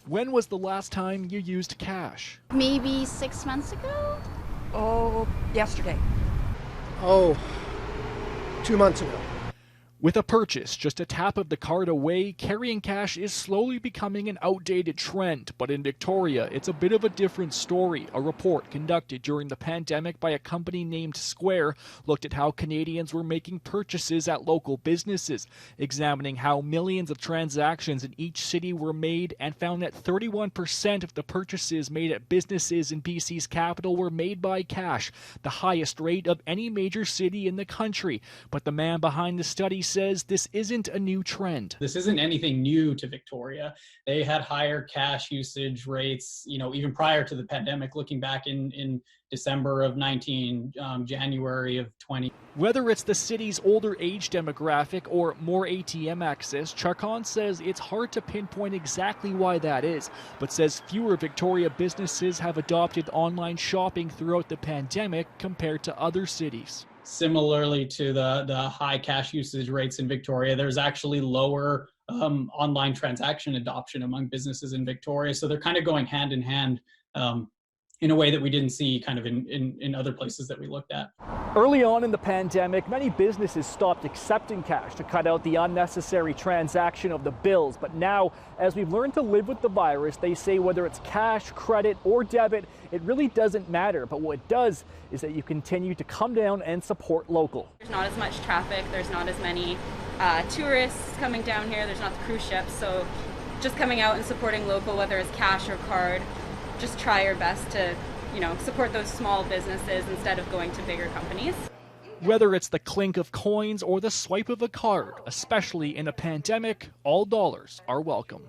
When was the last time you used cash? Maybe 6 months ago? Oh, yesterday. Oh, 2 months ago. With a purchase just a tap of the card away, carrying cash is slowly becoming an outdated trend. But in Victoria, it's a bit of a different story. A report conducted during the pandemic by a company named Square looked at how Canadians were making purchases at local businesses, examining how millions of transactions in each city were made, and found that 31% of the purchases made at businesses in BC's capital were made by cash, the highest rate of any major city in the country. But the man behind the study says this isn't a new trend. This isn't anything new to Victoria. They had higher cash usage rates, even prior to the pandemic, looking back in December of 19, January of 20. Whether it's the city's older age demographic or more ATM access, Charcon says it's hard to pinpoint exactly why that is, but says fewer Victoria businesses have adopted online shopping throughout the pandemic compared to other cities. Similarly to the high cash usage rates in Victoria, there's actually lower online transaction adoption among businesses in Victoria. So they're kind of going hand in hand in a way that we didn't see kind of in other places that we looked at. Early on in the pandemic, many businesses stopped accepting cash to cut out the unnecessary transaction of the bills. But now, as we've learned to live with the virus, they say whether it's cash, credit, or debit, it really doesn't matter. But what it does is that you continue to come down and support local. There's not as much traffic, there's not as many tourists coming down here, there's not the cruise ships. So just coming out and supporting local, whether it's cash or card, just try your best to support those small businesses instead of going to bigger companies. Whether it's the clink of coins or the swipe of a card, especially in a pandemic, all dollars are welcome.